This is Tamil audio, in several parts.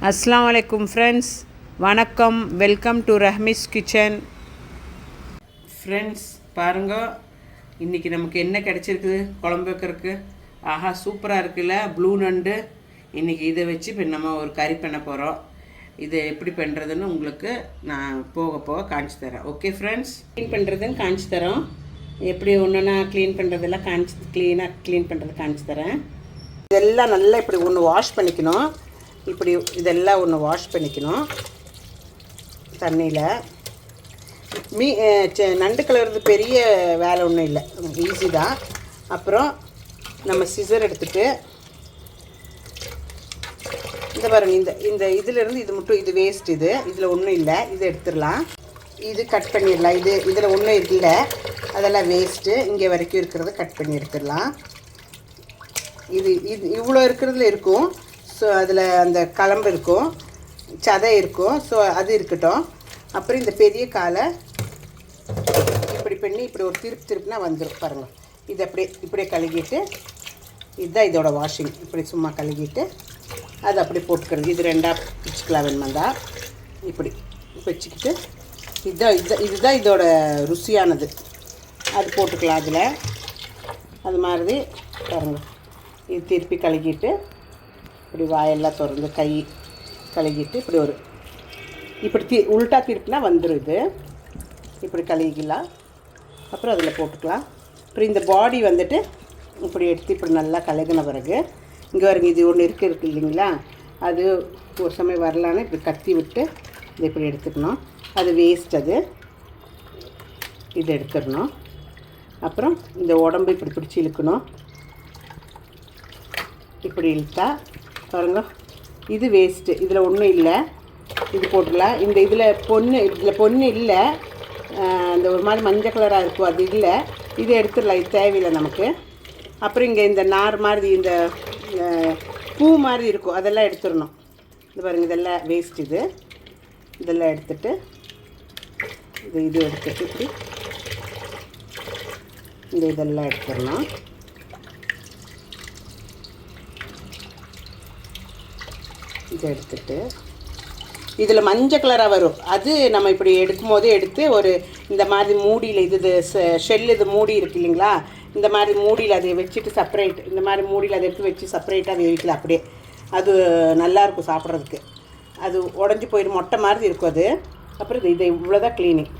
அஸ்ஸலாமு அலைக்கும் ஃப்ரெண்ட்ஸ், வணக்கம். Welcome to Rahmi's kitchen. Friends பாருங்க, இன்றைக்கி நமக்கு என்ன கிடச்சிருக்குது குழம்பு வைக்கிறதுக்கு. ஆஹா, சூப்பராக இருக்குல்ல ப்ளூ நண்டு. இன்றைக்கி இதை வச்சு இப்போ நம்ம ஒரு கறி பண்ண போகிறோம். இதை எப்படி பண்ணுறதுன்னு உங்களுக்கு நான் போக போக காமிச்சு தரேன். ஓகே ஃப்ரெண்ட்ஸ், க்ளீன் பண்ணுறதுன்னு காமிச்சு தரோம். எப்படி ஒன்றுனா க்ளீன் பண்ணுறதெல்லாம் க்ளீன் பண்ணுறது காமிச்சு தரேன். இதெல்லாம் நல்லா இப்படி ஒன்று வாஷ் பண்ணிக்கணும். இப்படி இதெல்லாம் ஒன்று வாஷ் பண்ணிக்கணும் தண்ணியில். நண்டு கலர்றது பெரிய வேலை ஒன்றும் இல்லை, ஈஸி தான். அப்புறம் நம்ம சிசர் எடுத்துகிட்டு இந்த பாருங்கள், இந்த இதிலேருந்து இது மட்டும், இது வேஸ்ட், இதில் ஒன்றும் இல்லை, இதை எடுத்துடலாம். இது கட் பண்ணிடலாம். இதில் ஒன்றும் இல்லை, அதெல்லாம் வேஸ்ட்டு. இங்கே வரைக்கும் இருக்கிறத கட் பண்ணி எடுத்துடலாம். இது இவ்வளோ இருக்கிறதுல இருக்கும். ஸோ அதில் அந்த கலம்பு இருக்கும், சதை இருக்கும். ஸோ அது இருக்கட்டும். அப்புறம் இந்த பெரிய காலை இப்படி பண்ணி இப்படி ஒரு திருப்புனா வந்துடும் பாருங்கள். இது இப்படியே கழுகிட்டு, இதுதான் இதோட வாஷிங். இப்படி சும்மா கழுகிட்டு அது அப்படி போட்டுக்கிறது. இது ரெண்டாக பிச்சுக்கலாம் வேணுமாந்தா. இப்படி வச்சுக்கிட்டு இதுதான் இதோட ருசியானது. அது போட்டுக்கலாம் அதில். அது மாதிரி பாருங்கள், இது திருப்பி கழுகிட்டு இப்படி வாயெல்லாம் திறந்து கை கழுகிட்டு இப்படி உள்ட்டா திருப்பினா வந்துடும். இது இப்படி கழுகிக்கலாம். அப்புறம் அதில் போட்டுக்கலாம். அப்புறம் இந்த பாடி வந்துட்டு இப்படி எடுத்து இப்படி நல்லா கழுகின பிறகு இங்கே வருங்க, இது ஒன்று இருக்கு இல்லைங்களா, அது ஒரு சமயம் வரலான்னு இப்படி கத்தி விட்டு இதை இப்படி எடுத்துக்கணும். அது வேஸ்ட். இது எடுத்துடணும். அப்புறம் இந்த உடம்பு இப்படி பிடிச்சி இழுக்கணும். இப்படி இழுத்தா பாருங்க, இது வேஸ்ட்டு. இதில் ஒன்றும் இல்லை, இது போட்டுடலாம். இதில் பொண்ணு இல்லை, இந்த ஒரு மாதிரி மஞ்சள் கலராக இருக்கும், அது இல்லை. இது எடுத்துடலாம், இது தேவையில்லை நமக்கு. அப்புறம் இங்கே இந்த நார் மாதிரி, இந்த பூ மாதிரி இருக்கும், அதெல்லாம் எடுத்துடணும். இது பாருங்கள், இதெல்லாம் வேஸ்ட். இதெல்லாம் எடுத்துட்டு இது எடுத்துட்டு இப்படி இதெல்லாம் எடுத்துடணும். இதை எடுத்துட்டு இதில் மஞ்சள் கலராக வரும், அது நம்ம இப்படி எடுக்கும் போதே எடுத்து ஒரு இந்த மாதிரி மூடியில், ஷெல் மூடி இருக்கு இல்லைங்களா, இந்த மாதிரி மூடியில் அதை வச்சுட்டு செப்பரேட், இந்த மாதிரி மூடியில் அதை எடுத்து வச்சு செப்பரேட்டாக அதை வைக்கல அப்படியே. அது நல்லாயிருக்கும் சாப்பிட்றதுக்கு. அது உடஞ்சி போயிடும், மொட்டை மாதிரி இருக்கும் அது. அப்புறம் இதை இவ்வளோதான் க்ளீனிங்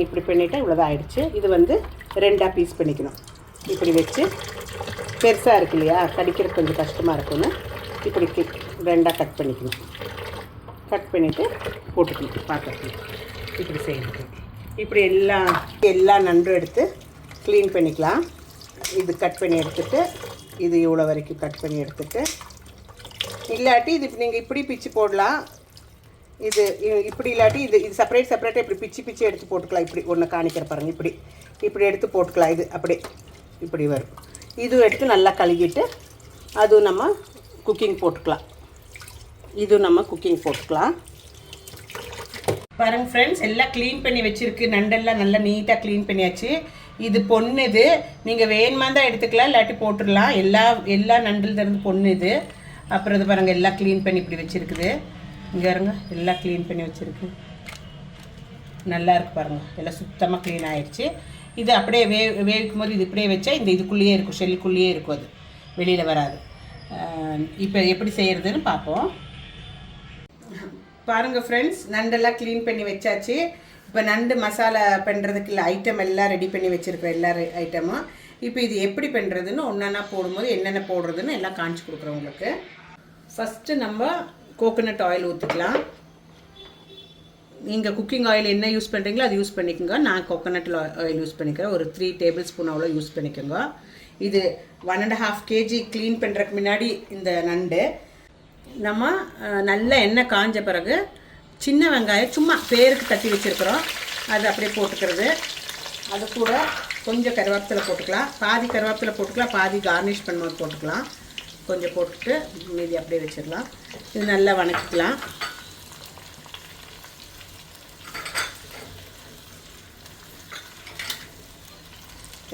இப்படி பண்ணிவிட்டால் இவ்வளோதான் ஆகிடுச்சு. இது ரெண்டாக பீஸ் பண்ணிக்கணும். இப்படி வச்சு பெருசாக இருக்கு இல்லையா, கடிக்கிறது கொஞ்சம் கஷ்டமாக இருக்குன்னு இப்படி ரெண்டாக கட் பண்ணிக்கணும். கட் பண்ணிவிட்டு போட்டுக்கணும் பாத்திரத்தில். இப்படி செய்யணும். இப்படி எல்லா நண்டும் எடுத்து க்ளீன் பண்ணிக்கலாம். இது கட் பண்ணி எடுத்துகிட்டு, இது இவ்வளோ வரைக்கும் கட் பண்ணி எடுத்துகிட்டு, இல்லாட்டி இது நீங்கள் இப்படி பிச்சு போடலாம். இது இப்படி இல்லாட்டி இது செப்பரேட்டாக இப்படி பிச்சு எடுத்து போட்டுக்கலாம். இப்படி ஒன்று காணிக்கிற பாருங்கள், இப்படி எடுத்து போட்டுக்கலாம். இது அப்படியே இப்படி வரும். இது எடுத்து நல்லா கழுகிட்டு அதுவும் நம்ம குக்கிங் போட்டுக்கலாம். பாருங்கள் ஃப்ரெண்ட்ஸ், எல்லாம் க்ளீன் பண்ணி வச்சுருக்கு. நண்டெல்லாம் நல்லா நீட்டாக க்ளீன் பண்ணியாச்சு. இது பொண்ணு. இது நீங்கள் வேணுமா தான் எடுத்துக்கலாம், இல்லாட்டி போட்டுடலாம். எல்லா நண்டில் இருந்து பொண்ணு இது. அப்புறம் இது பாருங்கள், எல்லாம் க்ளீன் பண்ணி இப்படி வச்சுருக்குது. இங்கே பாருங்க, எல்லாம் க்ளீன் பண்ணி வச்சுருக்கு. நல்லா இருக்குது பாருங்கள், எல்லாம் சுத்தமாக க்ளீன் ஆகிடுச்சு. இது அப்படியே வேவிக்கும் போது இது இப்படியே வச்சா இதுக்குள்ளேயே இருக்கும், ஷெல்லுக்குள்ளேயே இருக்கும், அது வெளியில் வராது. இப்போ எப்படி செய்கிறதுன்னு பார்ப்போம். பாருங்கள் ஃப்ரெண்ட்ஸ், நண்டெல்லாம் க்ளீன் பண்ணி வச்சாச்சு. இப்போ நண்டு மசாலா பண்ணுறதுக்கு இல்லை ஐட்டம் எல்லாம் ரெடி பண்ணி வச்சுருக்கோம், எல்லா ஐட்டமும். இப்போ இது எப்படி பண்ணுறதுன்னு ஒன்றா போடும்போது என்னென்ன போடுறதுன்னு எல்லாம் காமிச்சு கொடுக்குறோம் உங்களுக்கு. ஃபஸ்ட்டு நம்ம கோகோனட் ஆயில் ஊற்றிக்கலாம். நீங்கள் குக்கிங் ஆயில் என்ன யூஸ் பண்ணுறீங்களோ அது யூஸ் பண்ணிக்கோங்க. நான் கோகோனட் ஆயில் யூஸ் பண்ணிக்கிறேன். ஒரு 3 டேபிள் ஸ்பூன் அவ்வளோ யூஸ் பண்ணிக்கோங்க. இது 1.5 kg க்ளீன் பண்ணுறதுக்கு முன்னாடி இந்த நண்டு நம்ம நல்ல எண்ணெய் காஞ்ச பிறகு சின்ன வெங்காயம் சும்மா பேருக்கு தட்டி வச்சுருக்குறோம், அது அப்படியே போட்டுக்கிறது. அது கூட கொஞ்சம் கருவேப்பிலை போட்டுக்கலாம். பாதி கருவேப்பிலை போட்டுக்கலாம், பாதி கார்னிஷ் பண்ணும்போது போட்டுக்கலாம். கொஞ்சம் போட்டுட்டு மீதி அப்படியே வச்சிடலாம். இது நல்லா வணக்கிக்கலாம்.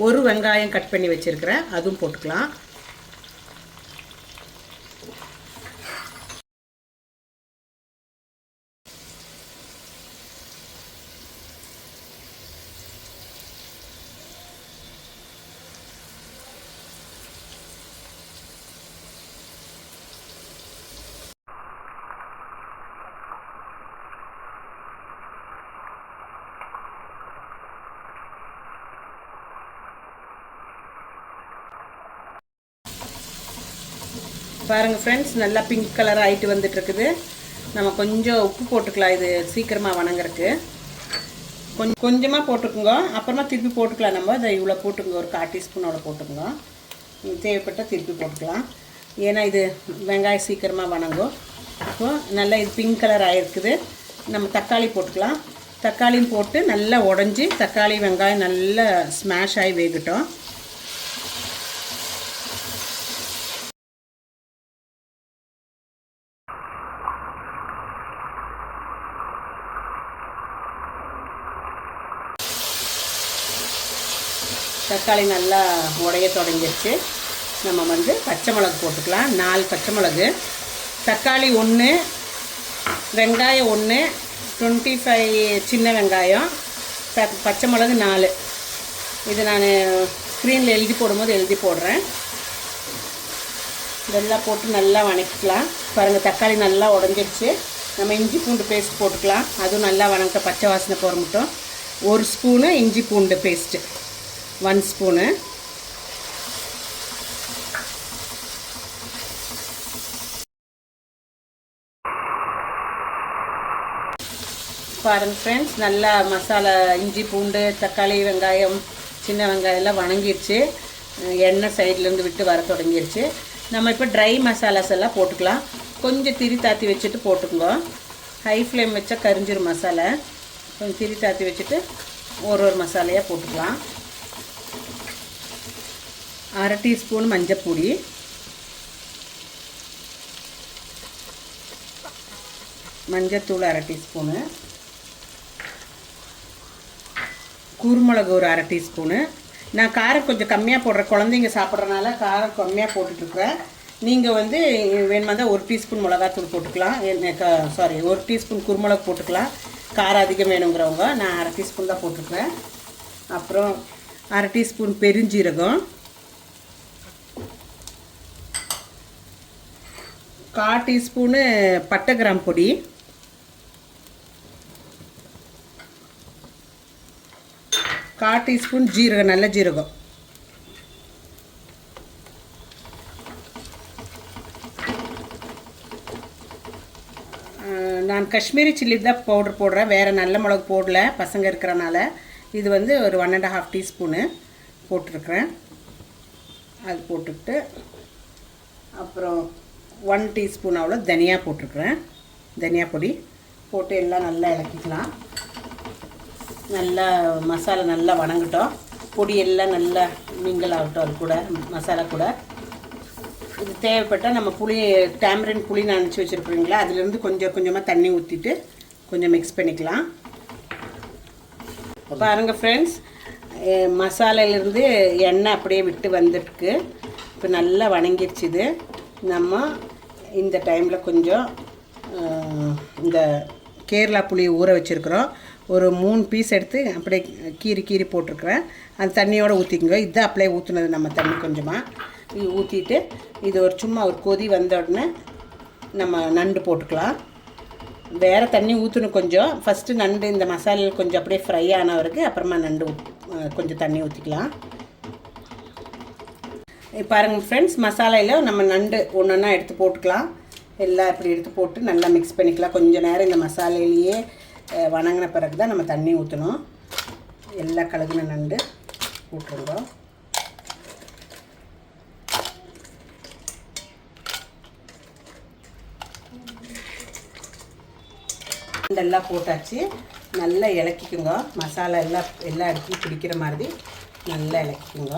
ஒரு வெங்காயம் கட் பண்ணி வச்சுருக்கிறேன், அதுவும் போட்டுக்கலாம். பாருங்கள் ஃப்ரெண்ட்ஸ், நல்லா பிங்க் கலர் ஆகிட்டு வந்துட்டுருக்குது. நம்ம கொஞ்சம் உப்பு போட்டுக்கலாம், இது சீக்கிரமாக வணங்குறதுக்கு. கொஞ்சமாக போட்டுக்குங்க, அப்புறமா திருப்பி போட்டுக்கலாம். நம்ம இதை இவ்வளோ போட்டுக்குங்க, ஒரு 1/4 டீஸ்பூன் அவ்வளோ போட்டுக்குங்க. தேவைப்பட்டால் திருப்பி போட்டுக்கலாம், ஏன்னா இது வெங்காயம் சீக்கிரமாக வணங்கும். இப்போது நல்லா இது பிங்க் கலர் ஆகிருக்குது. நம்ம தக்காளி போட்டுக்கலாம். தக்காளியும் போட்டு நல்லா உடஞ்சி தக்காளி வெங்காயம் நல்லா ஸ்மாஷ் ஆகி வேகட்டும். தக்காளி நல்லா உடைய தொடங்கிடுச்சு. நம்ம வந்து பச்சை மிளகு போட்டுக்கலாம். 4 பச்சை மிளகு, தக்காளி 1, வெங்காயம் 1, 25 சின்ன வெங்காயம், பச்சை மிளகு 4. இது நான் ஸ்க்ரீனில் எழுதி போடும்போது எழுதி போடுறேன். இதெல்லாம் போட்டு நல்லா வணக்கிக்கலாம். பாருங்கள், தக்காளி நல்லா உடஞ்சிடுச்சு. நம்ம இஞ்சி பூண்டு பேஸ்ட் போட்டுக்கலாம். அதுவும் நல்லா வணக்க பச்சை வாசனை போகிற மட்டும் 1 ஸ்பூனு இஞ்சி பூண்டு பேஸ்ட்டு, 1 ஸ்பூனு. பாருங்கள் ஃப்ரெண்ட்ஸ், நல்லா மசாலா இஞ்சி பூண்டு தக்காளி வெங்காயம் சின்ன வெங்காயம் எல்லாம் வணங்கிடுச்சு. எண்ணெய் சைட்லேருந்து விட்டு வர தொடங்கிடுச்சு. நம்ம இப்போ ட்ரை மசாலாஸ் எல்லாம் போட்டுக்கலாம். கொஞ்சம் திரி தாத்தி வச்சுட்டு போட்டுக்கோங்க. ஹை ஃப்ளேம் வச்சா கரிஞ்சிரும் மசாலா. கொஞ்சம் திரி தாத்தி வச்சுட்டு ஒரு மசாலையாக போட்டுக்கலாம். 1/2 டீஸ்பூன் மஞ்சப்பொடி, மஞ்சத்தூள் 1/2 டீஸ்பூனு, குருமிளகு ஒரு 1/2 டீஸ்பூனு. நான் காரம் கொஞ்சம் கம்மியாக போடுறேன், குழந்தைங்க சாப்பிட்றதுனால காரம் கம்மியாக போட்டுட்ருக்குறேன். நீங்கள் வந்து வேணுமா தான் 1 டீஸ்பூன் மிளகாத்தூள் போட்டுக்கலாம். 1 டீஸ்பூன் குருமிளகு போட்டுக்கலாம். காரம் அதிகம் வேணுங்கிறவங்க. நான் 1/2 டீஸ்பூன் தான் போட்டுருக்குறேன். அப்புறம் 1/2 டீஸ்பூன் பெருஞ்சீரகம், 1/4 டீஸ்பூனு பட்டை கிராம் பொடி, 1/4 டீஸ்பூன் ஜீரகம், நல்ல ஜீரகம், நான் காஷ்மீரி சில்லி தான் பவுடர் போடுறேன், வேறு நல்ல மிளகு போடல, பசங்க இருக்கிறனால. இது வந்து ஒரு 1.5 டீஸ்பூனு போட்டிருக்கிறேன். அது போட்டுக்கிட்டு அப்புறம் 1 டீஸ்பூன் அவ்வளோ தனியா போட்டிருக்கிறேன். தனியா பொடி போட்டு எல்லாம் நல்லா இலக்கிக்கலாம். நல்லா மசாலா நல்லா வணங்கட்டும். பொடி எல்லாம் நல்லா மிங்கிள் ஆகட்டும். அது கூட மசாலா கூட இது தேவைப்பட்டால் நம்ம டேமரின் புளி நினச்சி வச்சுருக்குறீங்களா, அதுலேருந்து கொஞ்சம் கொஞ்சமாக தண்ணி ஊற்றிட்டு கொஞ்சம் மிக்ஸ் பண்ணிக்கலாம். பாருங்கள் ஃப்ரெண்ட்ஸ், மசாலையிலேருந்து எண்ணெய் அப்படியே விட்டு வந்துட்டுருக்கு. இப்போ நல்லா வணங்கிடுச்சு. இது நம்ம இந்த டைமில் கொஞ்சம் இந்த கேரளா புளி ஊற வச்சுருக்குறோம். ஒரு 3 பீஸ் எடுத்து அப்படியே கீறி போட்டிருக்குறேன். அந்த தண்ணியோடு ஊற்றிக்குங்க. இதுதான் அப்படியே ஊற்றுனது நம்ம தண்ணி கொஞ்சமாக இது ஊற்றிட்டு இது சும்மா ஒரு கொதி வந்த உடனே நம்ம நண்டு போட்டுக்கலாம். வேறு தண்ணி ஊற்றணும் கொஞ்சம். ஃபஸ்ட்டு நண்டு இந்த மசாலையில் கொஞ்சம் அப்படியே ஃப்ரை ஆன வரைக்கும் அப்புறமா நண்டு கொஞ்சம் தண்ணி ஊற்றிக்கலாம். பாருங்கள் ஃப்ரெண்ட்ஸ், மசாலையில் நம்ம நண்டு ஒன்றா எடுத்து போட்டுக்கலாம். எல்லாம் இப்படி எடுத்து போட்டு நல்லா மிக்ஸ் பண்ணிக்கலாம். கொஞ்சம் நேரம் இந்த மசாலையிலேயே வணங்கின பிறகு தான் நம்ம தண்ணி ஊற்றணும். எல்லாம் கழுகுன நண்டு போட்டுருங்க. நண்டெல்லாம் போட்டாச்சு. நல்லா இலக்கிக்குங்க. மசாலா எல்லா இடத்துலையும் பிடிக்கிற மாதிரி நல்லா இலக்கிக்குங்க.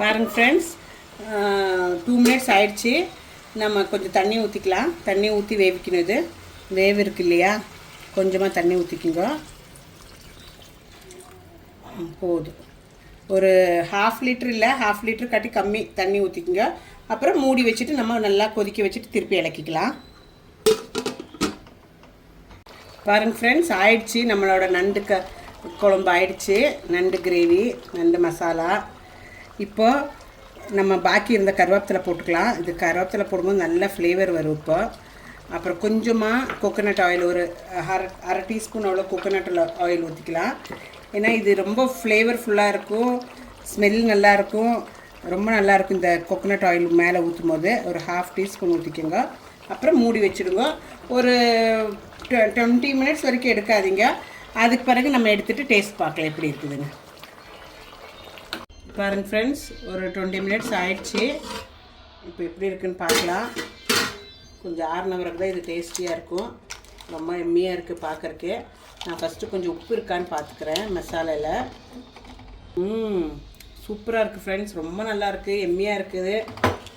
பாருங்கள் ஃப்ரெண்ட்ஸ், 2 மினிட்ஸ் ஆயிடுச்சு. நம்ம கொஞ்சம் தண்ணி ஊற்றிக்கலாம். தண்ணி ஊற்றி வேவிக்கணும். இது வேவு இருக்கு இல்லையா, கொஞ்சமாக தண்ணி ஊற்றிக்குங்க. போதும். ஒரு 1/2 லிட்டர் இல்லை, 1/2 லிட்டர் காட்டி கம்மி தண்ணி ஊற்றிக்குங்க. அப்புறம் மூடி வச்சுட்டு நம்ம நல்லா கொதிக்க வச்சுட்டு திருப்பி இலக்கிக்கலாம். பாருங்கள் ஃப்ரெண்ட்ஸ், ஆயிடுச்சு. நம்மளோட நண்டு குழம்பு ஆயிடுச்சு. நண்டு கிரேவி, நண்டு மசாலா. இப்போ நம்ம பாக்கி இருந்த கருவேப்பிலை போட்டுக்கலாம். இது கருவேப்பிலை போடும்போது நல்ல ஃப்ளேவர் வரும். இப்போ அப்புறம் கொஞ்சமாக கோகோனட் ஆயில் ஒரு அரை டீஸ்பூன் அவ்வளோ கோகோனட் ஆயில் ஊற்றிக்கலாம். ஏன்னா இது ரொம்ப ஃப்ளேவர்ஃபுல்லாக இருக்கும், ஸ்மெல் நல்லாயிருக்கும், ரொம்ப நல்லாயிருக்கும். இந்த கோகோனட் ஆயில் மேலே ஊற்றும் போது ஒரு 1/2 டீஸ்பூன் ஊற்றிக்கோங்க. அப்புறம் மூடி வச்சுடுங்க. ஒரு 20 மினிட்ஸ் வரைக்கும் எடுக்காதீங்க. அதுக்கு பிறகு நம்ம எடுத்துகிட்டு டேஸ்ட் பார்க்கலாம் எப்படி இருக்குதுன்னு. பாருங்கள் ஃப்ரெண்ட்ஸ், ஒரு 20 மினிட்ஸ் ஆயிடுச்சு. இப்போ எப்படி இருக்குதுன்னு பார்க்கலாம். கொஞ்சம் ஆறுன பிறகு தான் இது டேஸ்டியாக இருக்கும். ரொம்ப எம்மியாக இருக்குது பார்க்குறக்கு. நான் ஃபஸ்ட்டு கொஞ்சம் உப்பு இருக்கான்னு பார்த்துக்கிறேன் மசாலாவில். சூப்பராக இருக்குது ஃப்ரெண்ட்ஸ், ரொம்ப நல்லாயிருக்கு, எம்மியாக இருக்குது.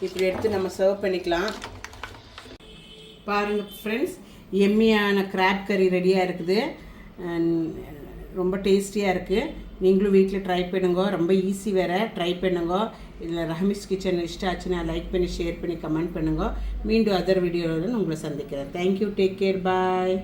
இப்படி எடுத்து நம்ம சர்வ் பண்ணிக்கலாம். பாருங்கள் ஃப்ரெண்ட்ஸ், எம்மியான கிராப் கறி ரெடியாக இருக்குது. ரொம்ப டேஸ்டியாக இருக்குது. நீங்களும் வீட்டில் ட்ரை பண்ணுங்க. ரொம்ப ஈஸி வேறு, ட்ரை பண்ணுங்க. இதில் ரஹமீஸ் கிச்சன் இஷ்டம் ஆச்சுன்னா லைக் பண்ணி, ஷேர் பண்ணி, கமெண்ட் பண்ணுங்க. மீண்டும் அதர் வீடியோவில் உங்களை சந்திக்கிறேன். தேங்க்யூ, டேக் கேர், பாய்.